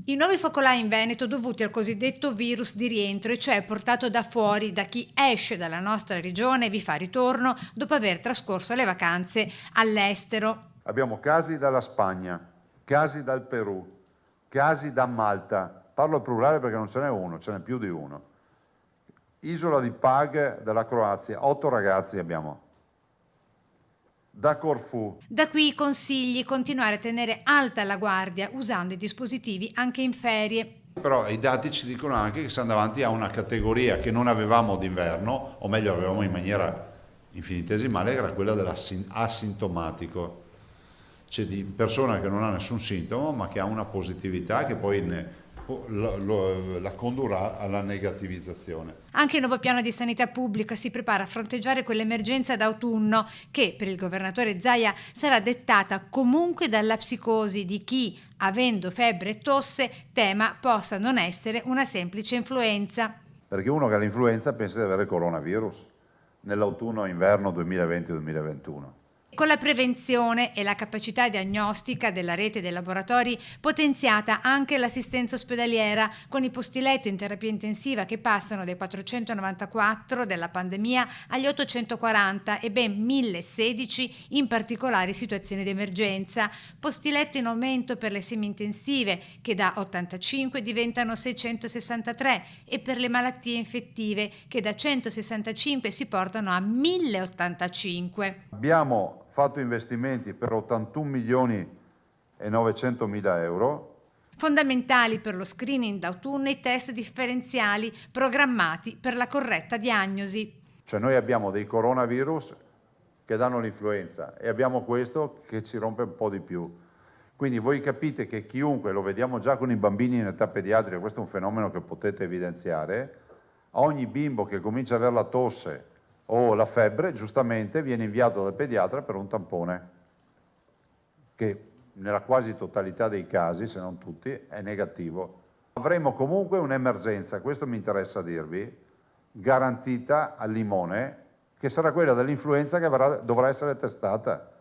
I nuovi focolai in Veneto dovuti al cosiddetto virus di rientro, e cioè portato da fuori da chi esce dalla nostra regione e vi fa ritorno dopo aver trascorso le vacanze all'estero. Abbiamo casi dalla Spagna, casi dal Perù, casi da Malta, parlo al plurale perché non ce n'è uno, ce n'è più di uno. Isola di Pag della Croazia, 8 ragazzi abbiamo. Da Corfù. Da qui i consigli: continuare a tenere alta la guardia usando i dispositivi anche in ferie. Però i dati ci dicono anche che siamo davanti a una categoria che non avevamo d'inverno, o meglio avevamo in maniera infinitesimale, che era quella dell'asintomatico, cioè di persona che non ha nessun sintomo ma che ha una positività che poi la condurrà alla negativizzazione. Anche il nuovo piano di sanità pubblica si prepara a fronteggiare quell'emergenza d'autunno che per il governatore Zaia sarà dettata comunque dalla psicosi di chi, avendo febbre e tosse, tema possa non essere una semplice influenza. Perché uno che ha l'influenza pensa di avere il coronavirus nell'autunno-inverno 2020-2021. Con la prevenzione e la capacità diagnostica della rete dei laboratori potenziata anche l'assistenza ospedaliera, con i posti letto in terapia intensiva che passano dai 494 della pandemia agli 840 e ben 1016 in particolari situazioni di emergenza. Posti letto in aumento per le semi-intensive che da 85 diventano 663 e per le malattie infettive che da 165 si portano a 1085. Abbiamo fatto investimenti per 81 milioni e 900 mila euro. Fondamentali per lo screening d'autunno i test differenziali programmati per la corretta diagnosi. Cioè noi abbiamo dei coronavirus che danno l'influenza e abbiamo questo che ci rompe un po' di più. Quindi voi capite che chiunque, lo vediamo già con i bambini in età pediatrica, questo è un fenomeno che potete evidenziare, ogni bimbo che comincia ad avere la tosse o la febbre, giustamente viene inviato dal pediatra per un tampone, che nella quasi totalità dei casi, se non tutti, è negativo. Avremo comunque un'emergenza, questo mi interessa dirvi, garantita al limone, che sarà quella dell'influenza che dovrà essere testata.